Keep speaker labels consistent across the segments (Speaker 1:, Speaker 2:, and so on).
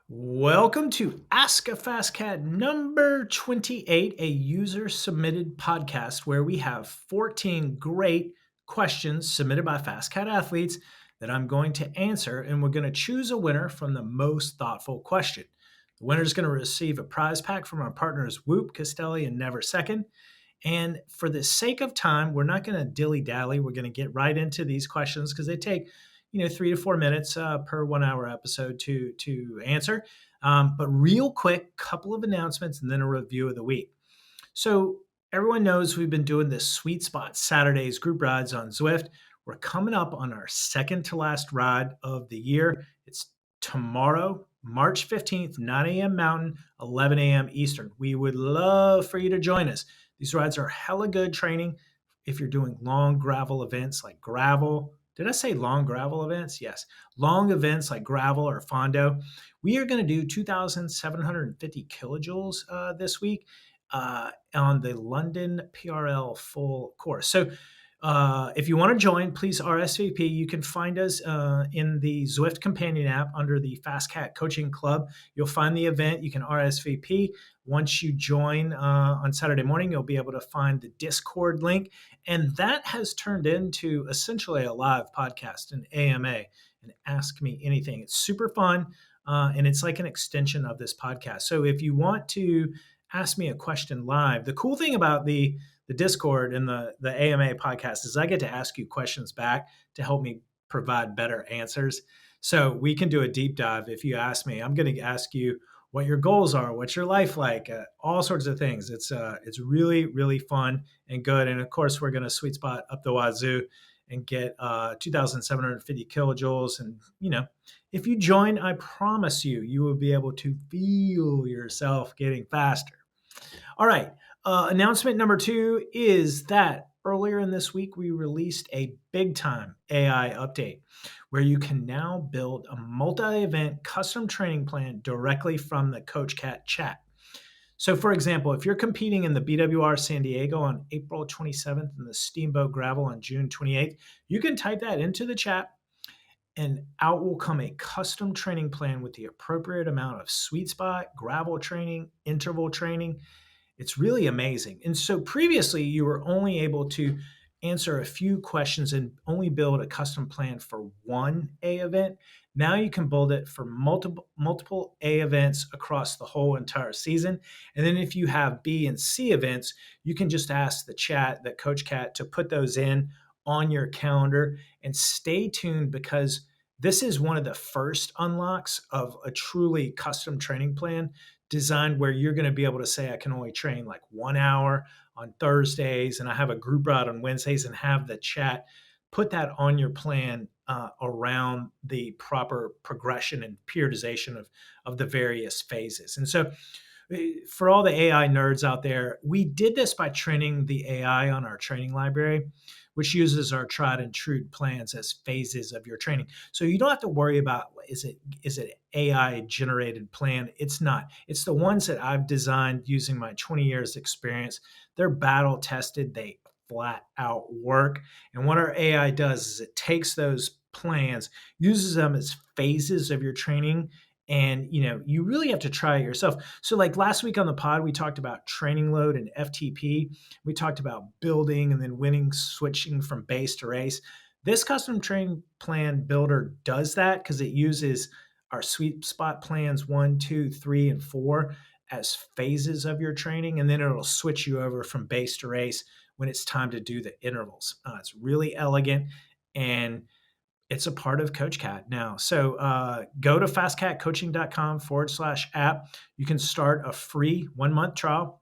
Speaker 1: Welcome to Ask a FasCat number 28, a user-submitted podcast where we have 14 great questions submitted by FasCat athletes that I'm going to answer, and we're going to choose a winner from the most thoughtful question. The winner is going to receive a prize pack from our partners Whoop, Castelli, and Neversecond. And for the sake of time, we're not going to dilly-dally. We're going to get right into these questions because they take 3 to 4 minutes per 1 hour episode to answer. But real quick, couple of announcements and then a review of the week. So everyone knows we've been doing this Sweet Spot Saturdays group rides on Zwift. We're coming up on our second to last ride of the year. It's tomorrow, March 15th, 9 a.m. Mountain, 11 a.m. Eastern. We would love for you to join us. These rides are hella good training if you're doing long gravel events like gravel. Did I say long gravel events? Yes. Long events like gravel or fondo. We are going to do 2,750 kilojoules this week on the London PRL full course. So if you want to join, please RSVP. You can find us in the Zwift companion app under the FasCat Coaching Club. You'll find the event. You can RSVP. Once you join on Saturday morning, you'll be able to find the Discord link. And that has turned into essentially a live podcast, an AMA, and Ask Me Anything. It's super fun, and it's like an extension of this podcast. So if you want to ask me a question live, the cool thing about the Discord and the AMA podcast is I get to ask you questions back to help me provide better answers. So we can do a deep dive. If you ask me, I'm going to ask you what your goals are, what's your life like, all sorts of things. It's really, really fun and good. And of course, we're going to sweet spot up the wazoo and get 2,750 kilojoules. And, if you join, I promise you will be able to feel yourself getting faster. All right. Announcement number 2 is that earlier in this week, we released a big time AI update where you can now build a multi-event custom training plan directly from the CoachCat chat. So for example, if you're competing in the BWR San Diego on April 27th and the Steamboat Gravel on June 28th, you can type that into the chat and out will come a custom training plan with the appropriate amount of sweet spot, gravel training, interval training. It's really amazing. And so previously, you were only able to answer a few questions and only build a custom plan for one A event. Now you can build it for multiple A events across the whole entire season. And then if you have B and C events, you can just ask the CoachCat, to put those in on your calendar. And stay tuned because this is one of the first unlocks of a truly custom training plan designed where you're going to be able to say, I can only train like 1 hour on Thursdays and I have a group ride on Wednesdays, and have the chat put that on your plan around the proper progression and periodization of the various phases. And so for all the AI nerds out there, we did this by training the AI on our training library, which uses our tried and true plans as phases of your training. So you don't have to worry about is it AI generated plan? It's not. It's the ones that I've designed using my 20 years experience. They're battle tested. They flat out work. And what our AI does is it takes those plans, uses them as phases of your training, and you really have to try it yourself. So like last week on the pod, we talked about training load and FTP. We talked about building and then winning, switching from base to race. This custom training plan builder does that because it uses our sweet spot plans 1, 2, 3, and 4 as phases of your training, and then it'll switch you over from base to race when it's time to do the intervals. It's really elegant, and it's a part of CoachCat now. So go to fastcatcoaching.com/app. You can start a free 1-month trial.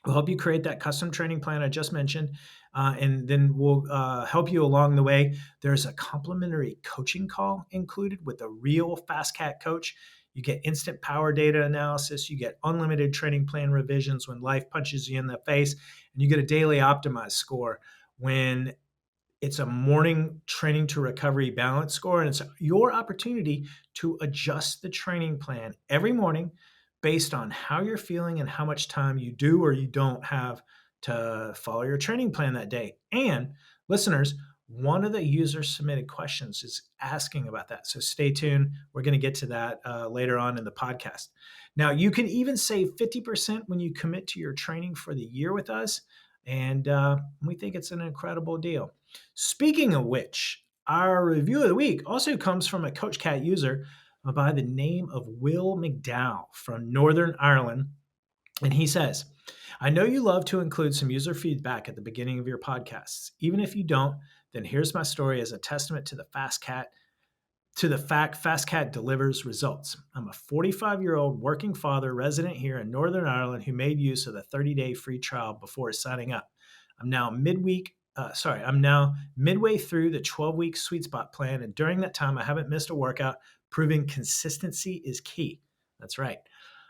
Speaker 1: We'll help you create that custom training plan I just mentioned, and then we'll help you along the way. There's a complimentary coaching call included with a real FasCat coach. You get instant power data analysis. You get unlimited training plan revisions when life punches you in the face, and you get a daily optimized score when it's a morning training to recovery balance score. And it's your opportunity to adjust the training plan every morning based on how you're feeling and how much time you do or you don't have to follow your training plan that day. And listeners, One of the user submitted questions is asking about that. So stay tuned. We're going to get to that later on in the podcast. Now, you can even save 50% when you commit to your training for the year with us. And we think it's an incredible deal. Speaking of which, our review of the week also comes from a CoachCat user by the name of Will McDowell from Northern Ireland. And he says, I know you love to include some user feedback at the beginning of your podcasts. Even if you don't, then here's my story as a testament to the fact FasCat delivers results. I'm a 45-year-old working father resident here in Northern Ireland who made use of the 30-day free trial before signing up. I'm now midway through the 12-week sweet spot plan, and during that time, I haven't missed a workout, proving consistency is key. That's right.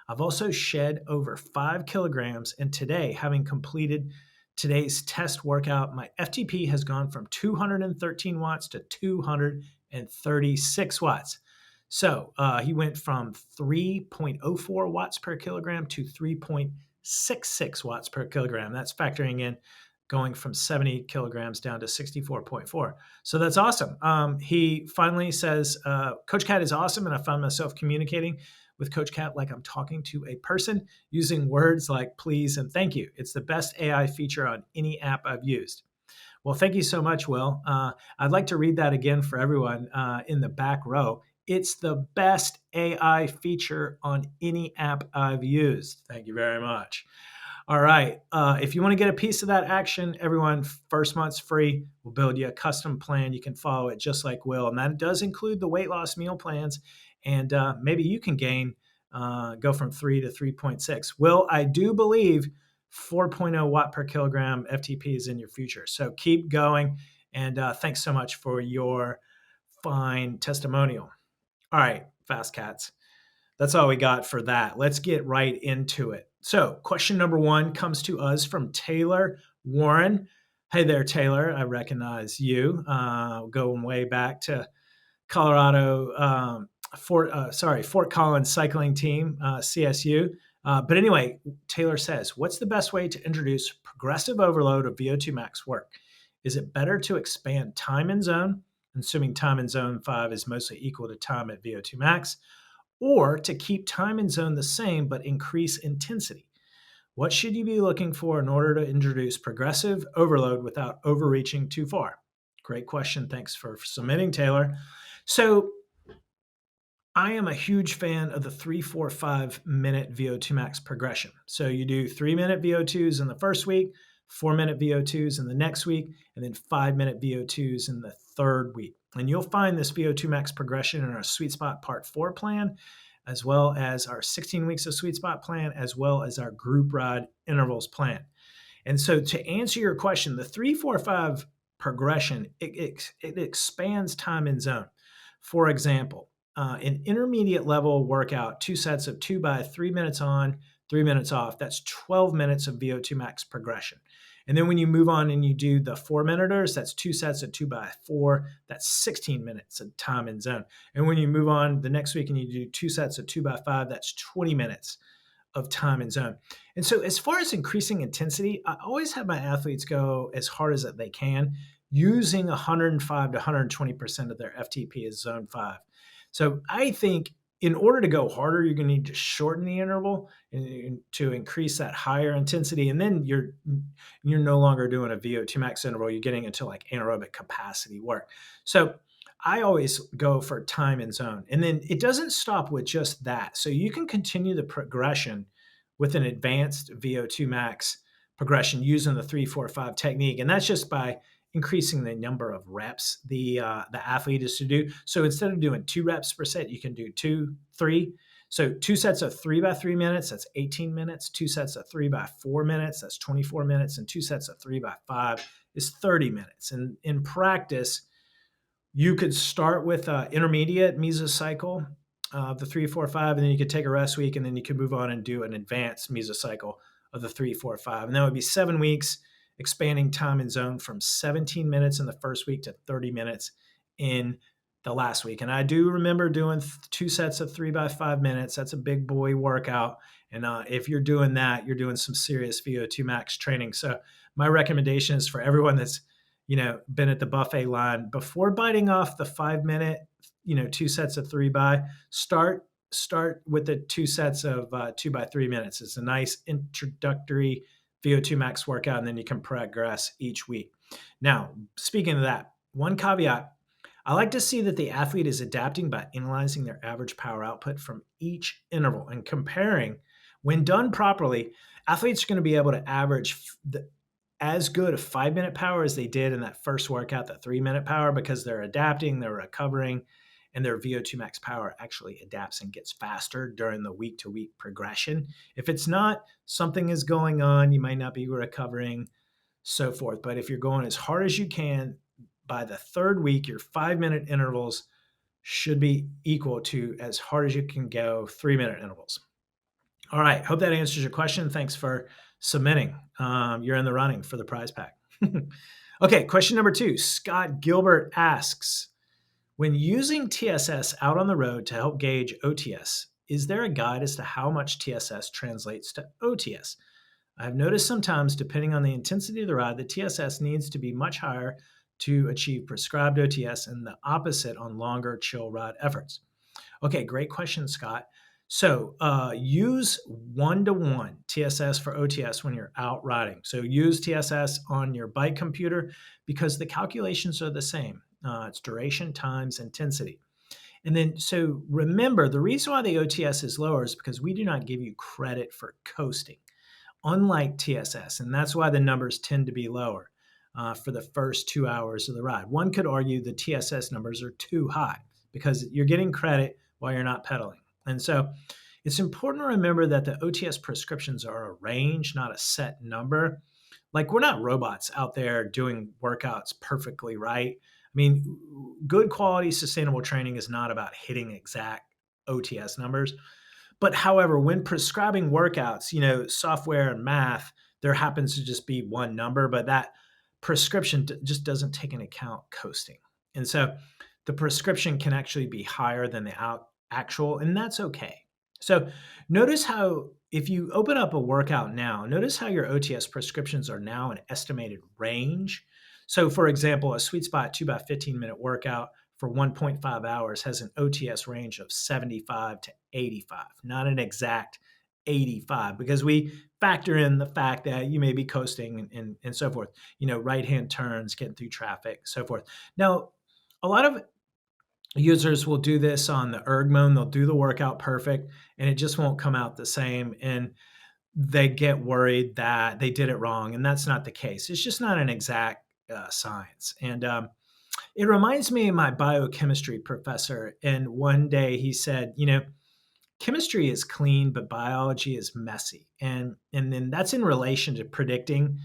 Speaker 1: I've also shed over 5 kilograms, and today, having completed today's test workout, my FTP has gone from 213 watts to 236 watts. So he went from 3.04 watts per kilogram to 3.66 watts per kilogram. That's factoring in going from 70 kilograms down to 64.4. So that's awesome. He finally says, CoachCat is awesome, and I found myself communicating with CoachCat like I'm talking to a person, using words like please and thank you. It's the best AI feature on any app I've used. Well, thank you so much, Will. I'd like to read that again for everyone in the back row. It's the best AI feature on any app I've used. Thank you very much. All right. If you want to get a piece of that action, everyone, first month's free. We'll build you a custom plan. You can follow it just like Will. And that does include the weight loss meal plans. And maybe you can go from 3 to 3.6. Will, I do believe 4.0 watt per kilogram FTP is in your future. So keep going. And thanks so much for your fine testimonial. All right, Fast Cats. That's all we got for that. Let's get right into it. So question number 1 comes to us from Taylor Warren. Hey there, Taylor. I recognize you. Going way back to Colorado, Fort Collins cycling team, CSU. But anyway, Taylor says, what's the best way to introduce progressive overload of VO2 max work? Is it better to expand time in zone, assuming time in zone 5 is mostly equal to time at VO2 max, or to keep time in zone the same but increase intensity? What should you be looking for in order to introduce progressive overload without overreaching too far? Great question. Thanks for submitting, Taylor. So I am a huge fan of the 3-4-5 minute VO2 max progression. So you do 3-minute VO2s in the first week, 4-minute VO2s in the next week, and then 5-minute VO2s in the third week. And you'll find this VO2 max progression in our Sweet Spot Part 4 plan, as well as our 16 weeks of Sweet Spot plan, as well as our group ride intervals plan. And so to answer your question, the 3-4-5 progression, it expands time in zone. For example, an intermediate level workout, 2 sets of 2 by 3 minutes on, 3 minutes off, that's 12 minutes of VO2 max progression. And then when you move on and you do the 4-minuters, that's 2 sets of 2 by 4, that's 16 minutes of time in zone. And when you move on the next week and you do 2 sets of 2 by 5, that's 20 minutes of time in zone. And so as far as increasing intensity, I always have my athletes go as hard as they can, using 105 to 120% of their FTP as zone 5. So I think in order to go harder, you're going to need to shorten the interval to increase that higher intensity. And then you're no longer doing a VO2 max interval. You're getting into like anaerobic capacity work. So I always go for time in zone. And then it doesn't stop with just that. So you can continue the progression with an advanced VO2 max progression using the 3-4-5 technique. And that's just by increasing the number of reps the athlete is to do. So instead of doing 2 reps per set, you can do 2, 3. So 2 sets of 3 by 3 minutes, that's 18 minutes. 2 sets of 3 by 4 minutes, that's 24 minutes. And 2 sets of 3 by 5 is 30 minutes. And in practice, you could start with intermediate mesocycle of the 3-4-5, and then you could take a rest week, and then you could move on and do an advanced mesocycle of the 3-4-5. And that would be 7 weeks, expanding time in zone from 17 minutes in the first week to 30 minutes in the last week. And I do remember doing 2 sets of 3 by 5 minutes. That's a big boy workout. And if you're doing that, you're doing some serious VO2 max training. So my recommendation is for everyone that's been at the buffet line, before biting off the 5 minute, 2 sets of 3 by, start with the 2 sets of 2 by 3 minutes. It's a nice introductory VO2 max workout, and then you can progress each week. Now, speaking of that, one caveat: I like to see that the athlete is adapting by analyzing their average power output from each interval and comparing. When done properly, athletes are going to be able to average as good a 5 minute power as they did in that first workout, the 3 minute power, because they're adapting, they're recovering, and their VO2 max power actually adapts and gets faster during the week to week progression. If it's not, something is going on, you might not be recovering, so forth. But if you're going as hard as you can, by the third week, your 5 minute intervals should be equal to as hard as you can go 3 minute intervals. All right. Hope that answers your question. Thanks for submitting. You're in the running for the prize pack. Okay. Question number 2. Scott Gilbert asks, when using TSS out on the road to help gauge OTS, is there a guide as to how much TSS translates to OTS? I've noticed sometimes, depending on the intensity of the ride, the TSS needs to be much higher to achieve prescribed OTS, and the opposite on longer chill ride efforts. Okay, great question, Scott. So use 1-to-1 TSS for OTS when you're out riding. So use TSS on your bike computer because the calculations are the same. It's duration times intensity. And then, so remember, the reason why the OTS is lower is because we do not give you credit for coasting, unlike TSS. And that's why the numbers tend to be lower for the first 2 hours of the ride. One could argue the TSS numbers are too high because you're getting credit while you're not pedaling. And so it's important to remember that the OTS prescriptions are a range, not a set number. Like, we're not robots out there doing workouts perfectly right. I mean, good quality, sustainable training is not about hitting exact OTS numbers. But however, when prescribing workouts, software and math, there happens to just be one number, but that prescription just doesn't take into account coasting. And so the prescription can actually be higher than the actual, and that's okay. So notice how, if you open up a workout now, notice how your OTS prescriptions are now an estimated range. So for example, a sweet spot 2 by 15 minute workout for 1.5 hours has an OTS range of 75 to 85, not an exact 85, because we factor in the fact that you may be coasting and so forth, right-hand turns, getting through traffic, so forth. Now, a lot of users will do this on the erg mode. They'll do the workout perfect, and it just won't come out the same. And they get worried that they did it wrong. And that's not the case. It's just not an exact science. And it reminds me of my biochemistry professor. And one day he said, chemistry is clean, but biology is messy. And then that's in relation to predicting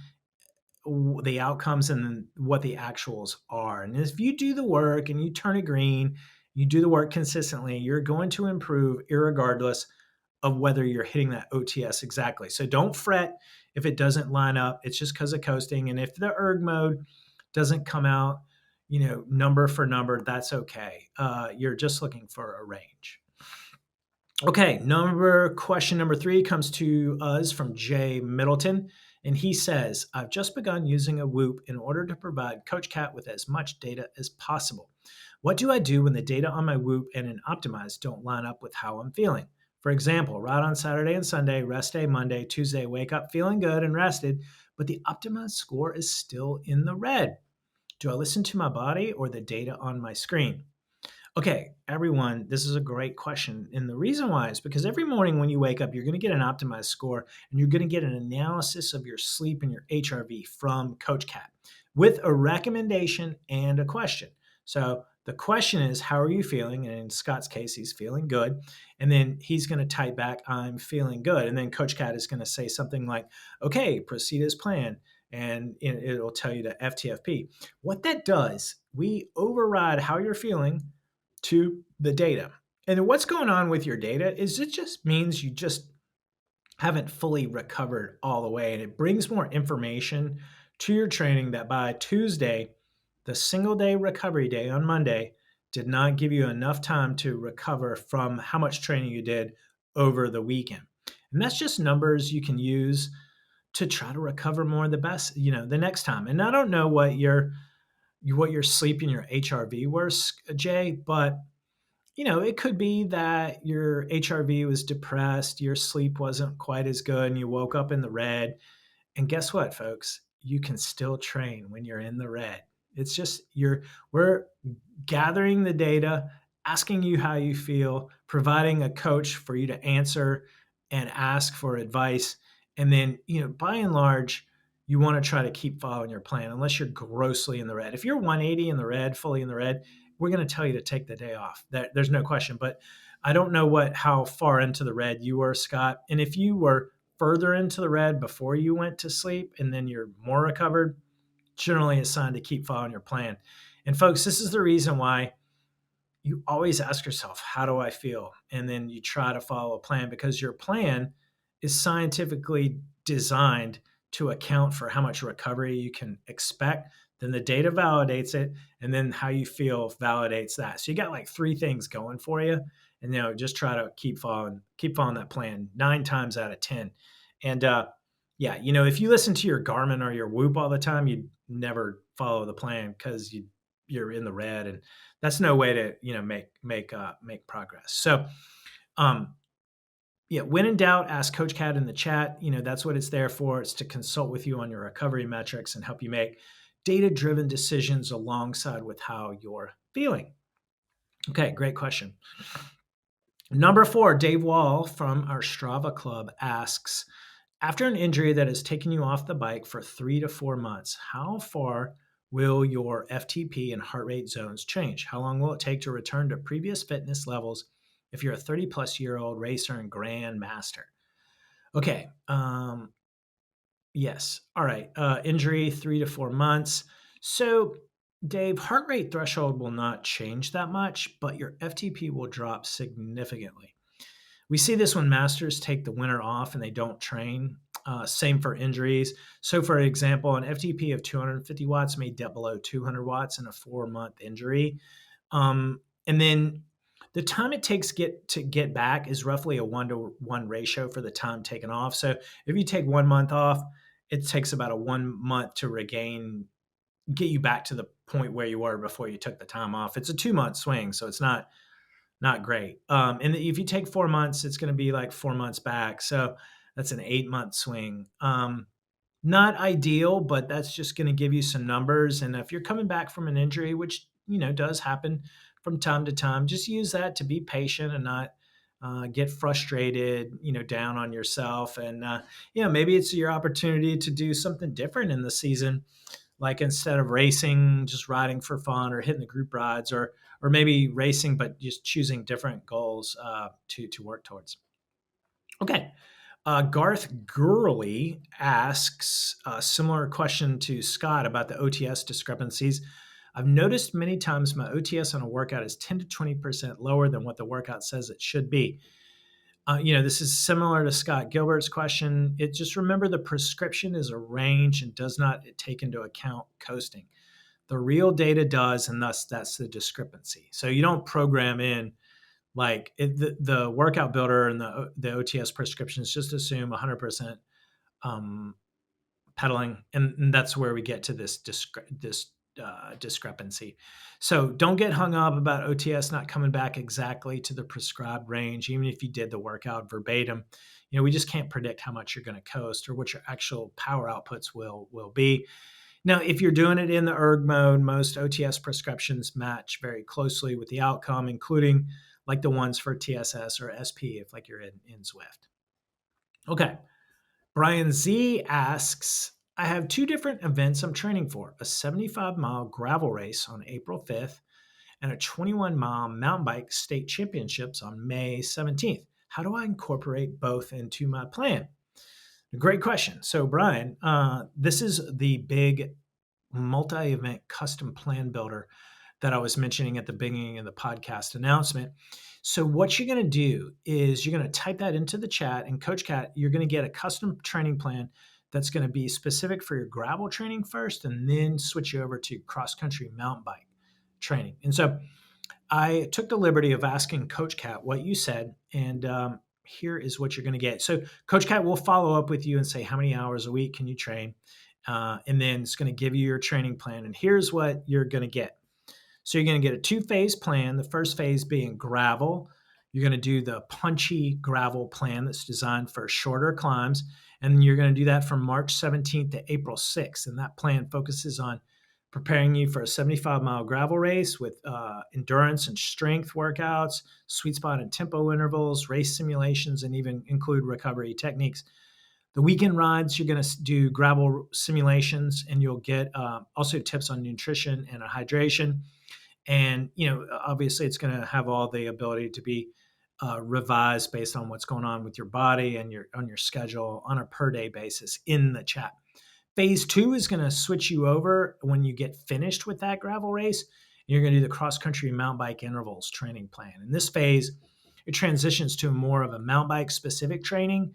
Speaker 1: the outcomes and what the actuals are. And if you do the work and you turn it green, you do the work consistently, you're going to improve irregardless of whether you're hitting that OTS exactly. So don't fret if it doesn't line up. It's just because of coasting. And if the erg mode doesn't come out, number for number, that's okay. You're just looking for a range. Okay, question number 3 comes to us from Jay Middleton. And he says, I've just begun using a Whoop in order to provide CoachCat with as much data as possible. What do I do when the data on my Whoop and an Optimize don't line up with how I'm feeling? For example, ride on Saturday and Sunday, rest day Monday, Tuesday, wake up feeling good and rested, but the Optimize score is still in the red. Do I listen to my body or the data on my screen? Okay, everyone, this is a great question. And the reason why is because every morning when you wake up, you're going to get an optimized score, and you're going to get an analysis of your sleep and your HRV from CoachCat with a recommendation and a question. So the question is, how are you feeling? And in Scott's case, he's feeling good. And then he's going to type back, I'm feeling good. And then CoachCat is going to say something like, okay, proceed as planned. And it'll tell you the FTFP. What that does, we override how you're feeling to the data. And what's going on with your data is it just means you just haven't fully recovered all the way. And it brings more information to your training that by Tuesday, the single day recovery day on Monday, did not give you enough time to recover from how much training you did over the weekend. And that's just numbers you can use to try to recover more the next time. And I don't know what your what your sleep and your HRV were, Jay, but it could be that your HRV was depressed, your sleep wasn't quite as good, and you woke up in the red. And guess what, folks? You can still train when you're in the red. It's just we're gathering the data, asking you how you feel, providing a coach for you to answer and ask for advice. And then, by and large, you want to try to keep following your plan unless you're grossly in the red. If you're 180 in the red, fully in the red, we're going to tell you to take the day off. There's no question. But I don't know how far into the red you were, Scott. And if you were further into the red before you went to sleep and then you're more recovered, generally a sign to keep following your plan. And folks, this is the reason why you always ask yourself, how do I feel? And then you try to follow a plan, because your plan is scientifically designed to account for how much recovery you can expect. Then the data validates it, and then how you feel validates that. So you got like 3 things going for you, and just try to keep following that plan 9 times out of 10. And if you listen to your Garmin or your Whoop all the time, you'd never follow the plan because you're in the red, and that's no way to make progress. So when in doubt, ask CoachCat in the chat. That's what it's there for. It's to consult with you on your recovery metrics and help you make data-driven decisions alongside with how you're feeling. Okay, great question. Number 4, Dave Wall from our Strava Club asks, after an injury that has taken you off the bike for 3 to 4 months, how far will your FTP and heart rate zones change? How long will it take to return to previous fitness levels if you're a 30-plus-year-old racer and grandmaster? Okay. Yes. All right. Injury, 3 to 4 months. So, Dave, heart rate threshold will not change that much, but your FTP will drop significantly. We see this when masters take the winter off and they don't train. Same for injuries. So, for example, an FTP of 250 watts may dip below 200 watts in a 4-month injury. And then the time it takes to get back is roughly a 1-to-1 ratio for the time taken off. So if you take 1 month off, it takes about a 1 month to get you back to the point where you were before you took the time off. It's a 2-month swing, so it's not great. And if you take 4 months, it's going to be like 4 months back. So that's an 8-month swing. Not ideal, but that's just going to give you some numbers. And if you're coming back from an injury, which, does happen from time to time, just use that to be patient and not get frustrated, down on yourself. And, maybe it's your opportunity to do something different in the season. Like instead of racing, just riding for fun or hitting the group rides, or maybe racing, but just choosing different goals to work towards. Okay. Garth Gurley asks a similar question to Scott about the OTS discrepancies. I've noticed many times my OTS on a workout is 10 to 20% lower than what the workout says it should be. This is similar to Scott Gilbert's question. Just remember the prescription is a range and does not take into account coasting. The real data does, and thus that's the discrepancy. So you don't program in the workout builder and the OTS prescriptions just assume 100% pedaling, and that's where we get to this discrepancy. So don't get hung up about OTS not coming back exactly to the prescribed range, even if you did the workout verbatim. We just can't predict how much you're going to coast or what your actual power outputs will be. Now, if you're doing it in the erg mode, most OTS prescriptions match very closely with the outcome, including like the ones for TSS or SP if like you're in Zwift. Okay. Brian Z asks, I have 2 different events I'm training for, a 75-mile gravel race on April 5th and a 21-mile mountain bike state championships on May 17th. How do I incorporate both into my plan? Great question. So, Brian, this is the big multi-event custom plan builder that I was mentioning at the beginning of the podcast announcement. So what you're going to do is you're going to type that into the chat, and CoachCat, you're going to get a custom training plan that's going to be specific for your gravel training first, and then switch you over to cross-country mountain bike training. And so I took the liberty of asking CoachCat what you said, and here is what you're going to get. So CoachCat will follow up with you and say, how many hours a week can you train? and then it's going to give you your training plan. And here's what you're going to get. So you're going to get a 2-phase plan. The first phase being gravel. You're going to do the punchy gravel plan that's designed for shorter climbs. And you're going to do that from March 17th to April 6th. And that plan focuses on preparing you for a 75-mile gravel race with endurance and strength workouts, sweet spot and tempo intervals, race simulations, and even include recovery techniques. The weekend rides, you're going to do gravel simulations, and you'll get also tips on nutrition and hydration. And, obviously it's going to have all the ability to be revised based on what's going on with your body and on your schedule on a per day basis in the chat. Phase 2 is going to switch you over when you get finished with that gravel race. You're going to do the cross country mountain bike intervals training plan. In this phase, it transitions to more of a mountain bike specific training.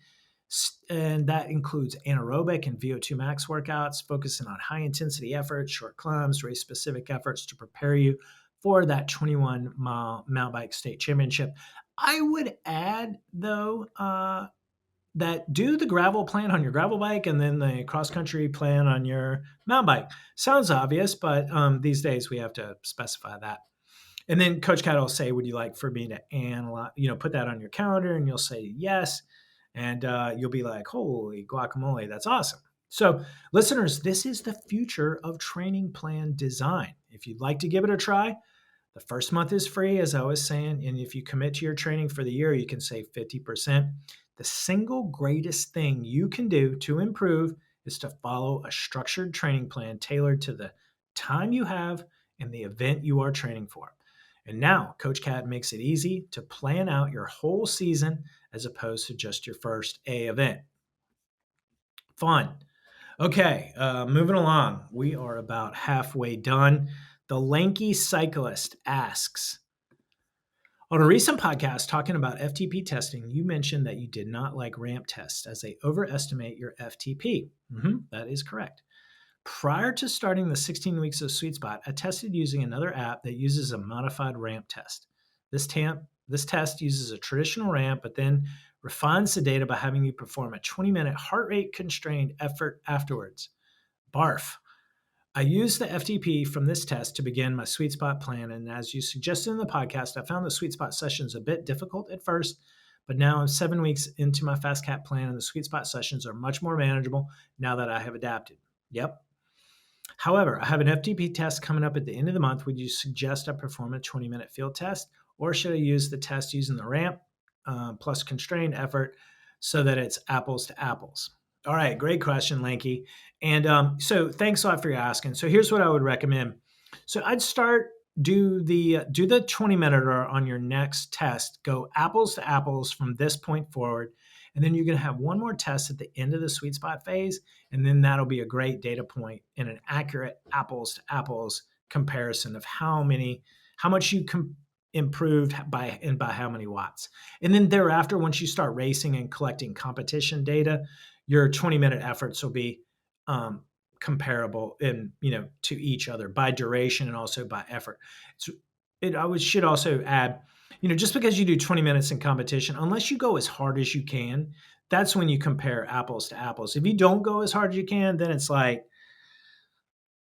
Speaker 1: And that includes anaerobic and VO2 max workouts, focusing on high intensity efforts, short climbs, race specific efforts to prepare you for that 21-mile mountain bike state championship. I would add, though, that do the gravel plan on your gravel bike and then the cross country plan on your mountain bike. Sounds obvious, but these days we have to specify that. And then CoachCat will say, would you like for me to analyze, put that on your calendar? And you'll say yes. And you'll be like, holy guacamole, that's awesome. So listeners, this is the future of training plan design. If you'd like to give it a try, the first month is free, as I was saying. And if you commit to your training for the year, you can save 50%. The single greatest thing you can do to improve is to follow a structured training plan tailored to the time you have and the event you are training for. And now CoachCat makes it easy to plan out your whole season as opposed to just your first A event. Fun. Okay, moving along. We are about halfway done. The Lanky Cyclist asks, on a recent podcast talking about FTP testing, you mentioned that you did not like ramp tests as they overestimate your FTP. That is correct. Prior to starting the 16 weeks of Sweet Spot, I tested using another app that uses a modified ramp test. This test uses a traditional ramp, but then refines the data by having you perform a 20-minute heart rate constrained effort afterwards. Barf. I used the FTP from this test to begin my Sweet Spot plan, and as you suggested in the podcast, I found the Sweet Spot sessions a bit difficult at first, but now I'm 7 weeks into my FasCat plan, and the Sweet Spot sessions are much more manageable now that I have adapted. Yep. However, I have an FTP test coming up at the end of the month. Would you suggest I perform a 20-minute field test, or should I use the test using the ramp plus constrained effort so that it's apples to apples? All right, great question, Lanky. And so thanks a lot for your asking. So here's what I would recommend. So I'd do the 20-minute on your next test. Go apples to apples from this point forward. And then you're going to have one more test at the end of the Sweet Spot phase. And then that'll be a great data point and an accurate apples to apples comparison of how much you improved by how many watts. And then thereafter, once you start racing and collecting competition data, your 20-minute efforts will be comparable to each other by duration and also by effort. Should also add, just because you do 20 minutes in competition, unless you go as hard as you can, that's when you compare apples to apples. If you don't go as hard as you can, then it's like,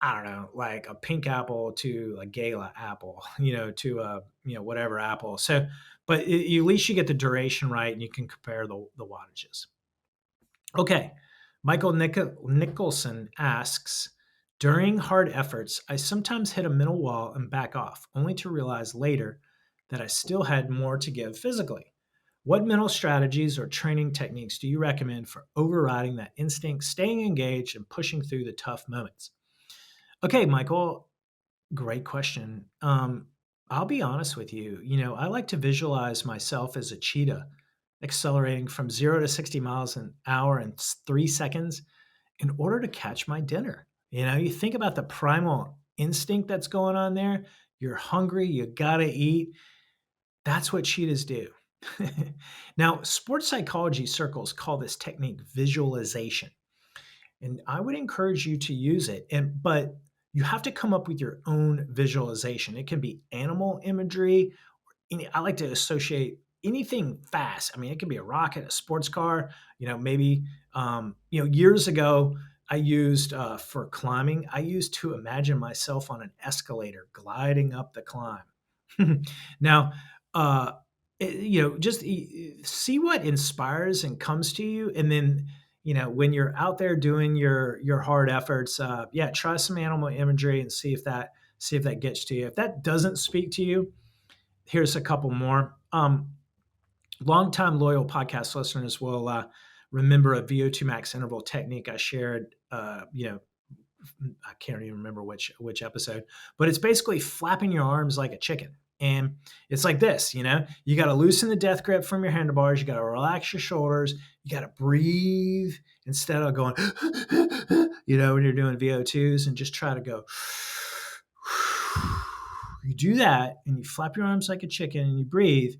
Speaker 1: I don't know, like a pink apple to a gala apple, to a, whatever apple. So, but at least you get the duration right and you can compare the wattages. Okay. Michael Nicholson asks, during hard efforts, I sometimes hit a middle wall and back off, only to realize later that I still had more to give physically. What mental strategies or training techniques do you recommend for overriding that instinct, staying engaged, and pushing through the tough moments? Okay, Michael, great question. I'll be honest with you. I like to visualize myself as a cheetah accelerating from 0 to 60 miles an hour in 3 seconds in order to catch my dinner. You think about the primal instinct that's going on there. You're hungry, you gotta eat. That's what cheetahs do. Now, sports psychology circles call this technique visualization. And I would encourage you to use it. But you have to come up with your own visualization. It can be animal imagery. I like to associate anything fast. I mean, it can be a rocket, a sports car, maybe, years ago, I used for climbing, I used to imagine myself on an escalator gliding up the climb. Now, uh, just see what inspires and comes to you. And then, when you're out there doing your hard efforts, yeah, try some animal imagery and see if that gets to you. If that doesn't speak to you, here's a couple more. Longtime loyal podcast listeners will remember a VO2 max interval technique I shared. I can't even remember which episode, but it's basically flapping your arms like a chicken. And it's like this, you got to loosen the death grip from your handlebars. You got to relax your shoulders. You got to breathe instead of going, when you're doing VO2s, and just try to go. You do that and you flap your arms like a chicken and you breathe.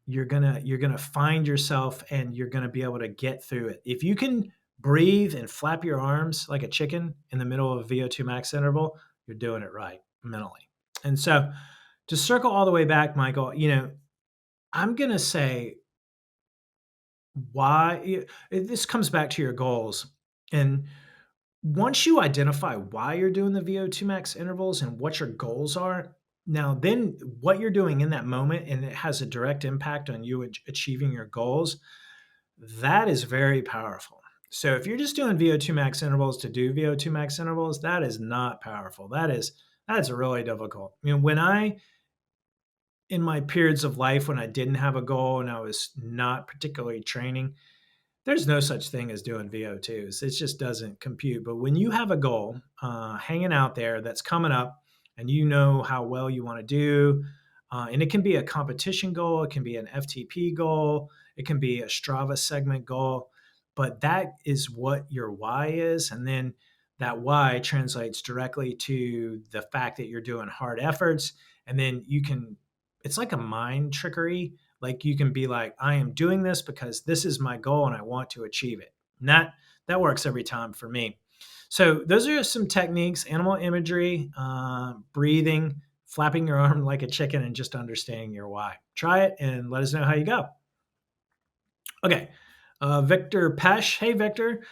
Speaker 1: You're gonna find yourself and you're gonna be able to get through it. If you can breathe and flap your arms like a chicken in the middle of a VO2 max interval, you're doing it right mentally. And so to circle all the way back, Michael, I'm gonna say why this comes back to your goals. And once you identify why you're doing the VO2 max intervals and what your goals are, now then what you're doing in that moment, and it has a direct impact on you achieving your goals, that is very powerful. So if you're just doing VO2 max intervals to do VO2 max intervals, that is not powerful. That's really difficult. In my periods of life when I didn't have a goal and I was not particularly training, there's no such thing as doing VO2s. It just doesn't compute. But when you have a goal hanging out there that's coming up and you know how well you want to do, and it can be a competition goal, it can be an FTP goal, it can be a Strava segment goal, but that is what your why is. And then that why translates directly to the fact that you're doing hard efforts. And then it's like a mind trickery. Like you can be like, I am doing this because this is my goal and I want to achieve it. And that works every time for me. So those are some techniques: animal imagery, breathing, flapping your arm like a chicken, and just understanding your why. Try it and let us know how you go. Okay. Victor Pesh. Hey, Victor.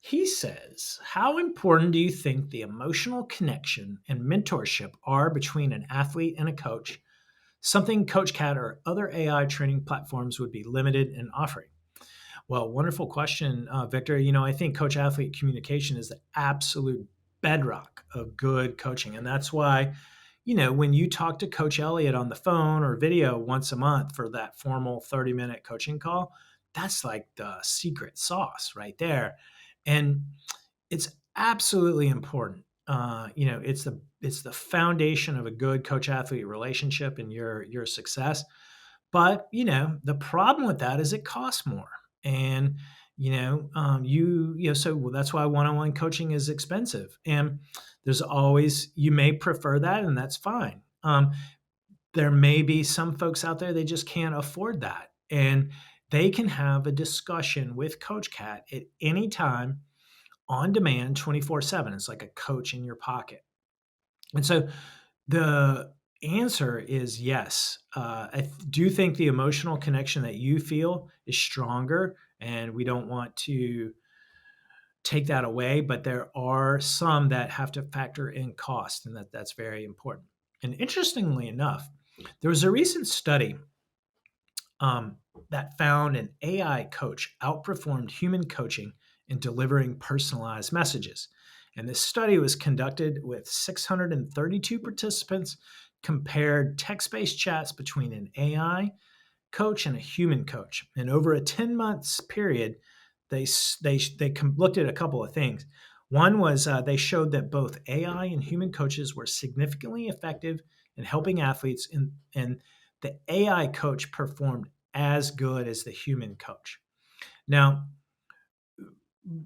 Speaker 1: He says, how important do you think the emotional connection and mentorship are between an athlete and a coach? Something CoachCat or other AI training platforms would be limited in offering. Well, wonderful question, Victor. I think coach-athlete communication is the absolute bedrock of good coaching. And that's why, when you talk to Coach Elliott on the phone or video once a month for that formal 30-minute coaching call, that's like the secret sauce right there. And it's absolutely important. It's the foundation of a good coach-athlete relationship and your success. But the problem with that is it costs more, and so that's why one-on-one coaching is expensive. And you may prefer that, and that's fine. There may be some folks out there, they just can't afford that, and they can have a discussion with CoachCat at any time, on demand, 24/7. It's like a coach in your pocket. And so the answer is yes. I do think the emotional connection that you feel is stronger, and we don't want to take that away, but there are some that have to factor in cost, and that's very important. And interestingly enough, there was a recent study that found an AI coach outperformed human coaching in delivering personalized messages. And this study was conducted with 632 participants, compared text-based chats between an AI coach and a human coach. And over a 10 months period, they looked at a couple of things. One was they showed that both AI and human coaches were significantly effective in helping athletes, and the AI coach performed as good as the human coach. Now,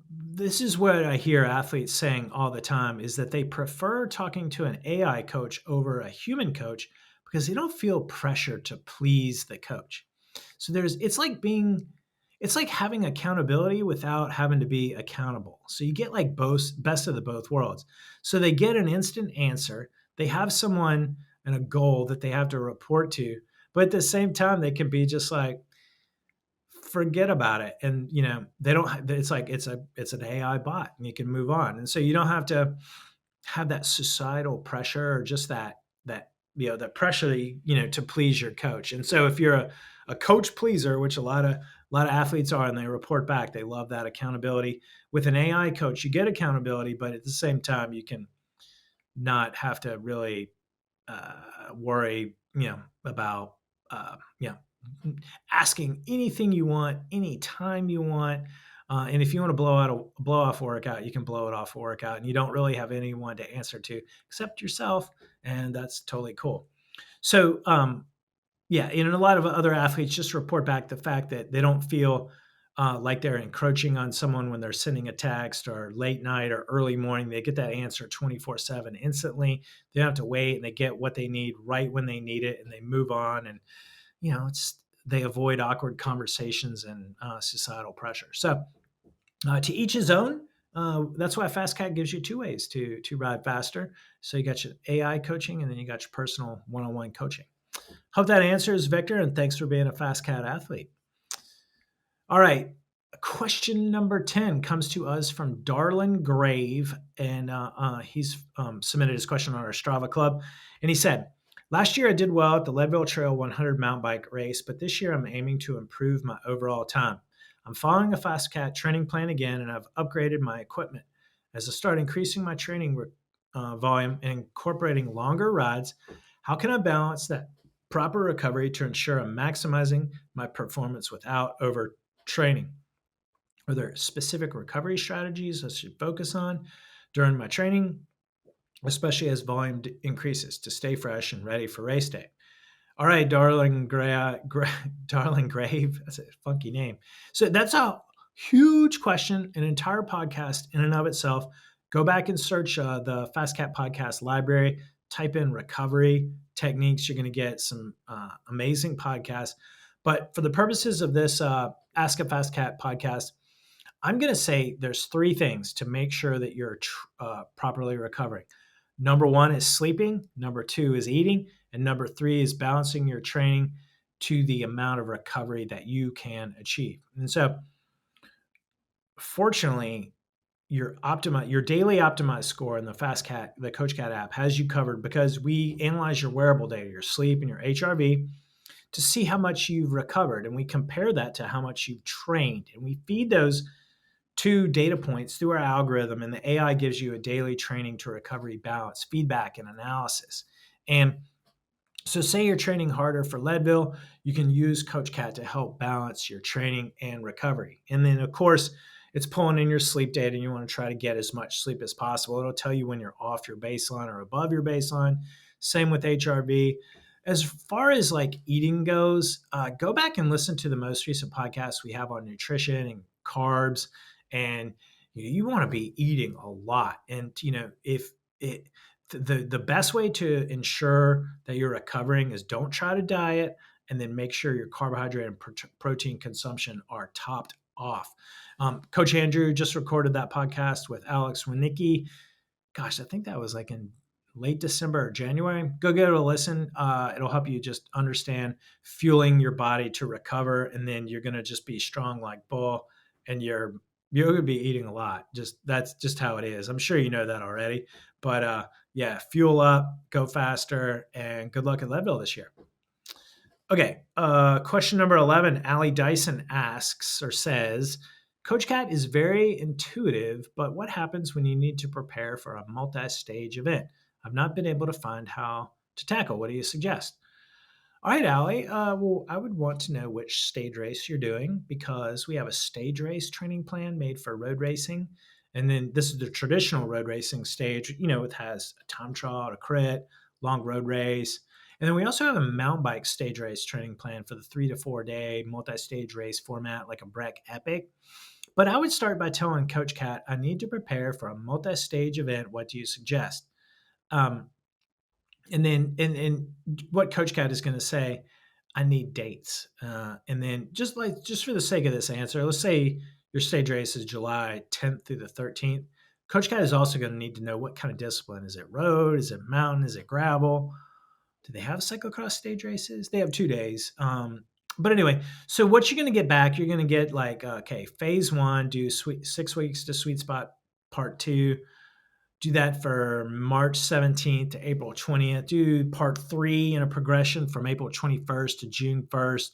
Speaker 1: this is what I hear athletes saying all the time, is that they prefer talking to an AI coach over a human coach because they don't feel pressure to please the coach. So it's like having accountability without having to be accountable. So you get like best of the both worlds. So they get an instant answer. They have someone and a goal that they have to report to, but at the same time, they can be just like, forget about it. And, they don't, it's like, it's an AI bot and you can move on. And so you don't have to have that societal pressure or just that, that pressure that to please your coach. And so if you're a coach pleaser, which a lot of athletes are, and they report back, they love that accountability. With an AI coach, you get accountability, but at the same time, you can not have to really worry, about, asking anything you want, anytime you want. And if you want to blow off a workout, you can blow it off a workout, and you don't really have anyone to answer to except yourself, and that's totally cool. So, yeah, and a lot of other athletes just report back the fact that they don't feel like they're encroaching on someone when they're sending a text or late night or early morning. They get that answer 24/7 instantly. They don't have to wait, and they get what they need right when they need it, and they move on. And they avoid awkward conversations and societal pressure. So to each his own. That's why FasCat gives you two ways to ride faster. So you got your AI coaching, and then you got your personal one-on-one coaching. Hope that answers, Victor, and thanks for being a FasCat athlete. All right. Question number 10 comes to us from Darlin Grave, and he's submitted his question on our Strava Club. And he said, last year I did well at the Leadville Trail 100 mountain bike race, but this year I'm aiming to improve my overall time. I'm following a FasCat training plan again, and I've upgraded my equipment. As I start increasing my training volume and incorporating longer rides, how can I balance that proper recovery to ensure I'm maximizing my performance without overtraining? Are there specific recovery strategies I should focus on during my training, especially as volume increases, to stay fresh and ready for race day? All right, Darling Grave, that's a funky name. So that's a huge question, an entire podcast in and of itself. Go back and search the FasCat podcast library, type in recovery techniques. You're going to get some amazing podcasts. But for the purposes of this Ask a FasCat podcast, I'm going to say there's three things to make sure that you're properly recovering. Number one is sleeping. Number two is eating. And number three is balancing your training to the amount of recovery that you can achieve. And so, fortunately, your daily optimized score in the FasCat, the CoachCat app, has you covered because we analyze your wearable data, your sleep and your HRV, to see how much you've recovered. And we compare that to how much you've trained. And we feed those two data points through our algorithm, and the AI gives you a daily training to recovery balance, feedback, and analysis. And so say you're training harder for Leadville, you can use CoachCat to help balance your training and recovery. And then, of course, it's pulling in your sleep data, and you want to try to get as much sleep as possible. It'll tell you when you're off your baseline or above your baseline. Same with HRV. As far as like eating goes, go back and listen to the most recent podcast we have on nutrition and carbs. And you want to be eating a lot. And if the best way to ensure that you're recovering is don't try to diet, and then make sure your carbohydrate and protein consumption are topped off. Coach Andrew just recorded that podcast with Alex Winicki. Gosh, I think that was like in late December or January. Go give it a listen. It'll help you just understand fueling your body to recover, and then you're going to just be strong like bull, and you're going to be eating a lot. That's just how it is. I'm sure you know that already, but yeah, fuel up, go faster, and good luck at Leadville this year. Okay, question number 11, Allie Dyson asks or says, CoachCat is very intuitive, but what happens when you need to prepare for a multi-stage event? I've not been able to find how to tackle. What do you suggest? All right, Allie. Well, I would want to know which stage race you're doing, because we have a stage race training plan made for road racing. And then this is the traditional road racing stage. It has a time trial, a crit, long road race. And then we also have a mountain bike stage race training plan for the 3 to 4 day multi-stage race format, like a Breck Epic. But I would start by telling CoachCat, I need to prepare for a multi-stage event. What do you suggest? And then what CoachCat is going to say, I need dates. And then just for the sake of this answer, let's say your stage race is July 10th through the 13th. CoachCat is also going to need to know what kind of discipline. Is it road? Is it mountain? Is it gravel? Do they have cyclocross stage races? They have 2 days. But anyway, so what you're going to get back, you're going to get like, okay, phase one, do 6 weeks to sweet spot part two, do that for March 17th to April 20th, do part three in a progression from April 21st to June 1st,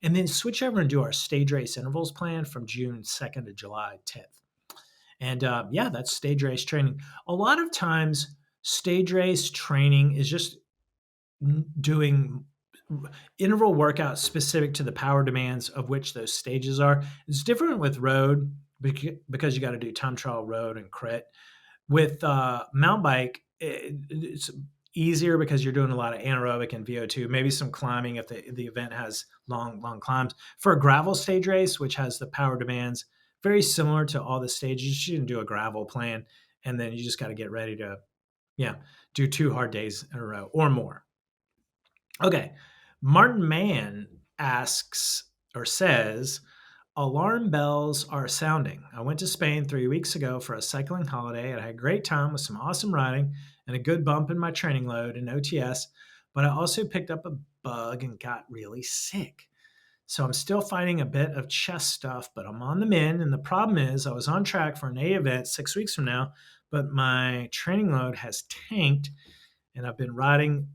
Speaker 1: and then switch over and do our stage race intervals plan from June 2nd to July 10th. And yeah, that's stage race training. A lot of times, stage race training is just doing interval workouts specific to the power demands of which those stages are. It's different with road because you got to do time trial road and crit. With mountain bike, it's easier because you're doing a lot of anaerobic and VO2, maybe some climbing if the event has long climbs. For a gravel stage race, which has the power demands very similar to all the stages, you can do a gravel plan, and then you just got to get ready to, do 2 hard days in a row or more. Okay. Martin Mann asks or says, alarm bells are sounding. I went to Spain 3 weeks ago for a cycling holiday and I had a great time with some awesome riding and a good bump in my training load in OTS, but I also picked up a bug and got really sick. So I'm still fighting a bit of chest stuff, but I'm on the mend. And the problem is I was on track for an A event 6 weeks from now, but my training load has tanked and I've been riding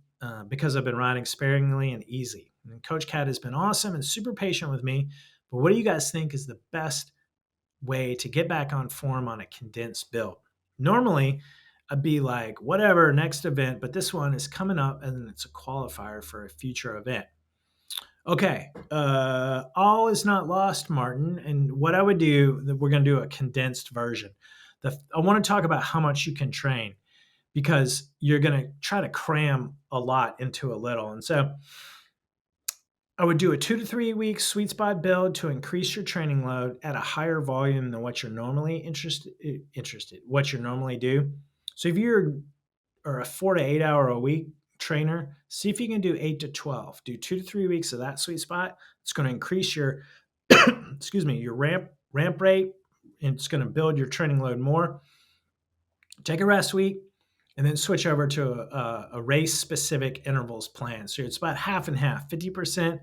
Speaker 1: because I've been riding sparingly and easy. And CoachCat has been awesome and super patient with me. But what do you guys think is the best way to get back on form on a condensed build? Normally, I'd be like, whatever, next event, but this one is coming up and it's a qualifier for a future event. Okay, all is not lost, Martin. And what I would do, we're going to do a condensed version. I want to talk about how much you can train because you're going to try to cram a lot into a little. And so I would do a 2 to 3 week sweet spot build to increase your training load at a higher volume than what you're normally what you normally do. So if you're a 4 to 8 hour a week trainer, see if you can do 8 to 12. Do 2 to 3 weeks of that sweet spot. It's going to increase your your ramp rate, and it's going to build your training load more. Take a rest week, and then switch over to a race-specific intervals plan. So it's about half and half, 50%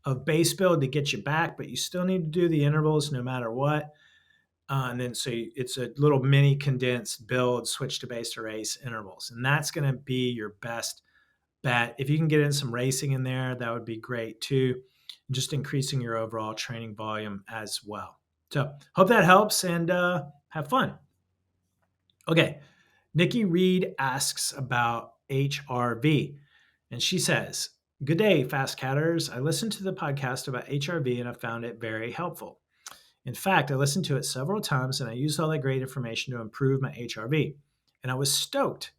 Speaker 1: of base build to get you back, but you still need to do the intervals no matter what. And then so it's a little mini condensed build, switch to base to race intervals. And that's going to be your best bet. If you can get in some racing in there, that would be great too. Just increasing your overall training volume as well. So hope that helps and have fun. Okay. Nikki Reed asks about HRV, and she says, good day, FasCatters. I listened to the podcast about HRV and I found it very helpful. In fact, I listened to it several times and I used all that great information to improve my HRV, and I was stoked.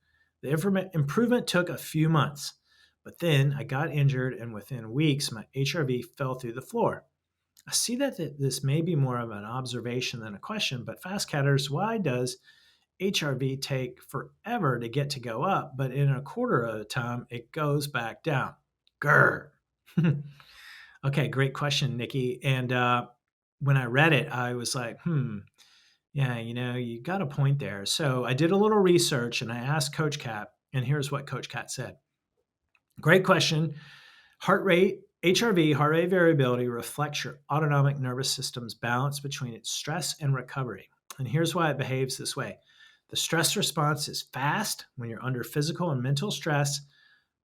Speaker 1: The improvement took a few months, but then I got injured and within weeks, my HRV fell through the floor. I see that this may be more of an observation than a question, but FasCatters, why does HRV take forever to get to go up, but in a quarter of the time, it goes back down? Grr. Okay, great question, Nikki. And when I read it, I was like, yeah, you got a point there. So I did a little research and I asked CoachCat, and here's what CoachCat said. Great question. HRV, heart rate variability, reflects your autonomic nervous system's balance between its stress and recovery. And here's why it behaves this way. The stress response is fast when you're under physical and mental stress,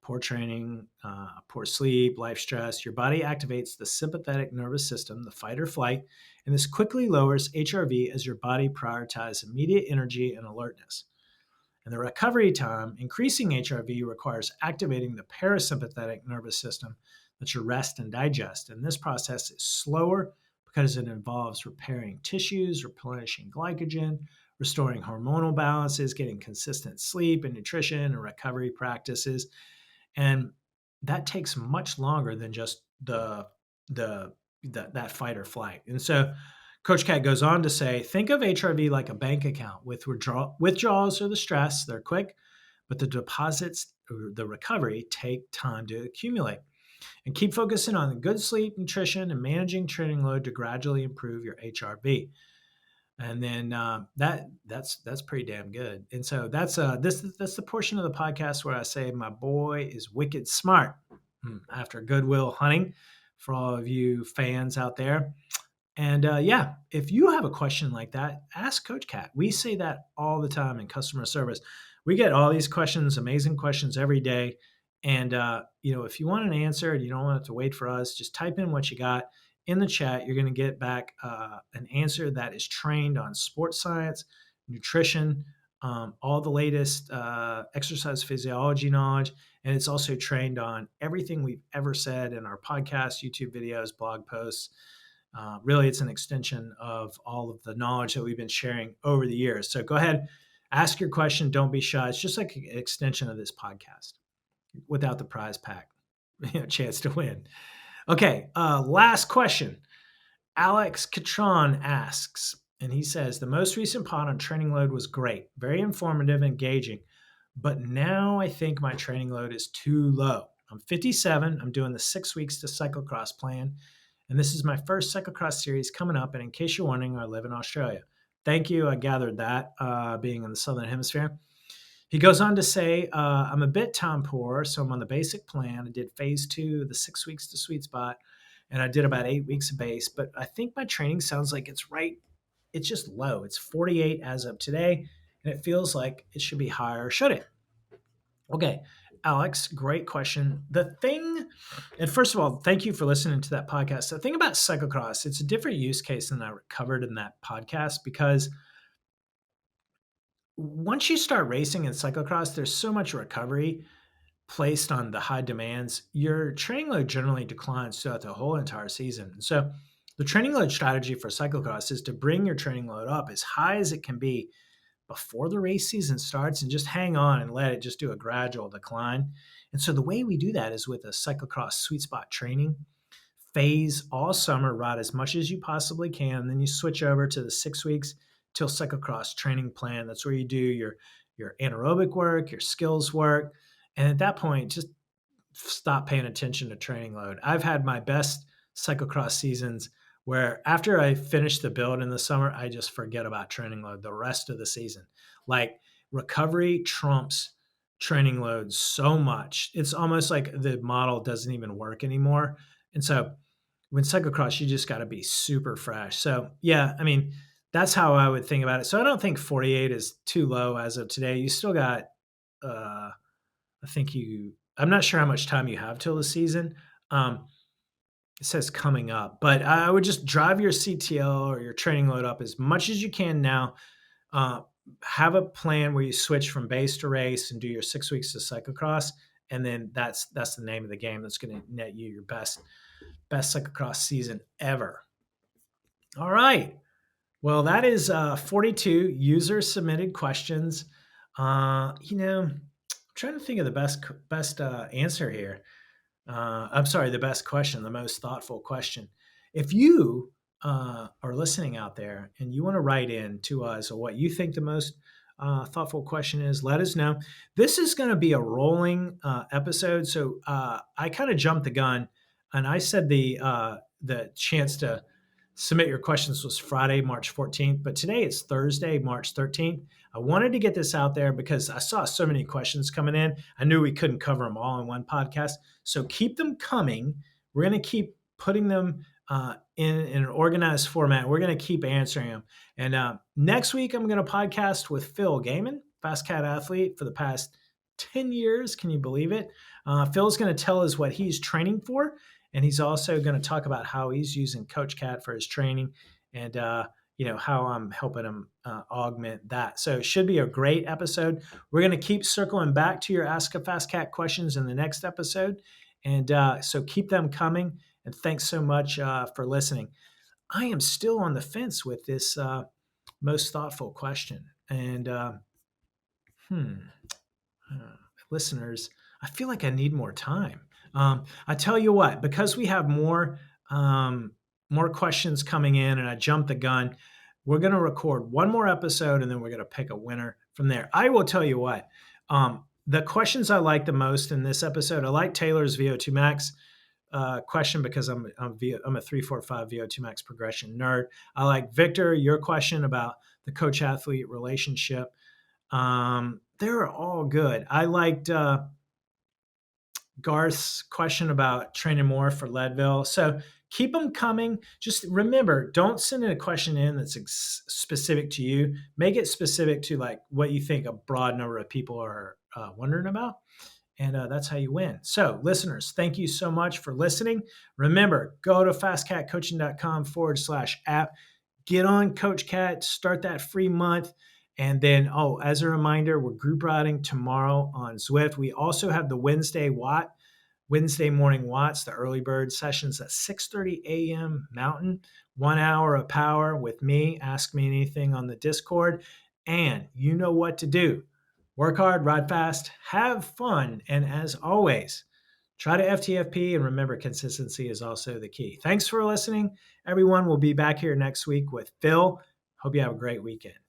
Speaker 1: poor training, poor sleep, life stress. Your body activates the sympathetic nervous system, the fight or flight, and this quickly lowers HRV as your body prioritizes immediate energy and alertness. In the recovery time, increasing HRV requires activating the parasympathetic nervous system, that's your rest and digest. And this process is slower because it involves repairing tissues, replenishing glycogen, restoring hormonal balances, getting consistent sleep and nutrition and recovery practices. And that takes much longer than just that fight or flight. And so CoachCat goes on to say, think of HRV like a bank account. With withdrawals are the stress, they're quick, but the deposits or the recovery take time to accumulate. And keep focusing on good sleep, nutrition, and managing training load to gradually improve your HRV. And then that's pretty damn good. And so that's the portion of the podcast where I say my boy is wicked smart after Goodwill Hunting. for all of you fans out there. And yeah, if you have a question like that, ask CoachCat. We say that all the time in customer service. We get all these questions, amazing questions every day. And if you want an answer and you don't want to wait for us, just type in what you got in the chat. You're going to get back an answer that is trained on sports science, nutrition, all the latest exercise physiology knowledge, and it's also trained on everything we've ever said in our podcasts, YouTube videos, blog posts. Really, it's an extension of all of the knowledge that we've been sharing over the years. So go ahead, ask your question. Don't be shy. It's just like an extension of this podcast without the prize pack, chance to win. Okay, last question. Alex Catron asks, and he says, the most recent pod on training load was great, very informative, engaging, but now I think my training load is too low. I'm 57. I'm doing the 6 weeks to cyclocross plan. And this is my first cyclocross series coming up. And in case you're wondering, I live in Australia. Thank you. I gathered that being in the Southern Hemisphere. He goes on to say, I'm a bit time poor, so I'm on the basic plan. I did phase 2, the 6 weeks to sweet spot, and I did about 8 weeks of base. But I think my training sounds like it's right. It's just low. It's 48 as of today, and it feels like it should be higher. Should it? Okay, Alex, great question. And first of all, thank you for listening to that podcast. The thing about cyclocross, it's a different use case than I covered in that podcast, because once you start racing in cyclocross, there's so much recovery placed on the high demands. Your training load generally declines throughout the whole entire season. So the training load strategy for cyclocross is to bring your training load up as high as it can be before the race season starts and just hang on and let it just do a gradual decline. And so the way we do that is with a cyclocross sweet spot training phase all summer, ride as much as you possibly can. And then you switch over to the 6 weeks till cyclocross training plan. That's where you do your anaerobic work, your skills work. And at that point, just stop paying attention to training load. I've had my best cyclocross seasons where after I finish the build in the summer, I just forget about training load the rest of the season. Like recovery trumps training load so much. It's almost like the model doesn't even work anymore. And so when cyclocross, you just got to be super fresh. So yeah, I mean, that's how I would think about it. So I don't think 48 is too low as of today. You still got, I'm not sure how much time you have till the season. It says coming up, but I would just drive your CTL or your training load up as much as you can now. Have a plan where you switch from base to race and do your 6 weeks to cyclocross. And then that's the name of the game. That's going to net you your best cyclocross season ever. All right. Well, that is 42 user submitted questions. I'm trying to think of the best answer here. I'm sorry, the best question, the most thoughtful question. If you are listening out there and you want to write in to us or what you think the most thoughtful question is, let us know. This is going to be a rolling episode. So I kind of jumped the gun, and I said the chance to submit your questions was Friday, March 14th, but today it's Thursday, March 13th. I wanted to get this out there because I saw so many questions coming in. I knew we couldn't cover them all in one podcast. So keep them coming. We're going to keep putting them in an organized format. We're going to keep answering them. And next week, I'm going to podcast with Phil Gaiman, FasCat athlete for the past 10 years. Can you believe it? Phil's going to tell us what he's training for. And he's also going to talk about how he's using CoachCat for his training and, how I'm helping him augment that. So it should be a great episode. We're going to keep circling back to your Ask a FasCat questions in the next episode. And so keep them coming. And thanks so much for listening. I am still on the fence with this most thoughtful question. And listeners, I feel like I need more time. I tell you what, because we have more questions coming in and I jumped the gun, we're going to record one more episode and then we're going to pick a winner from there. I will tell you what, the questions I like the most in this episode, I like Taylor's VO2 max question because I'm a 345 VO2 max progression nerd. I like Victor, your question about the coach athlete relationship. They're all good. I liked Garth's question about training more for Leadville. So keep them coming. Just remember, don't send a question in that's specific to you. Make it specific to like what you think a broad number of people are wondering about. And that's how you win. So, listeners, thank you so much for listening. Remember, go to fastcatcoaching.com/app. Get on CoachCat, start that free month. And then, as a reminder, we're group riding tomorrow on Zwift. We also have the Wednesday morning Watts, the early bird sessions at 6:30 a.m. Mountain, 1 hour of power with me. Ask me anything on the Discord. And you know what to do. Work hard, ride fast, have fun. And as always, try to FTFP and remember consistency is also the key. Thanks for listening. Everyone, we'll be back here next week with Phil. Hope you have a great weekend.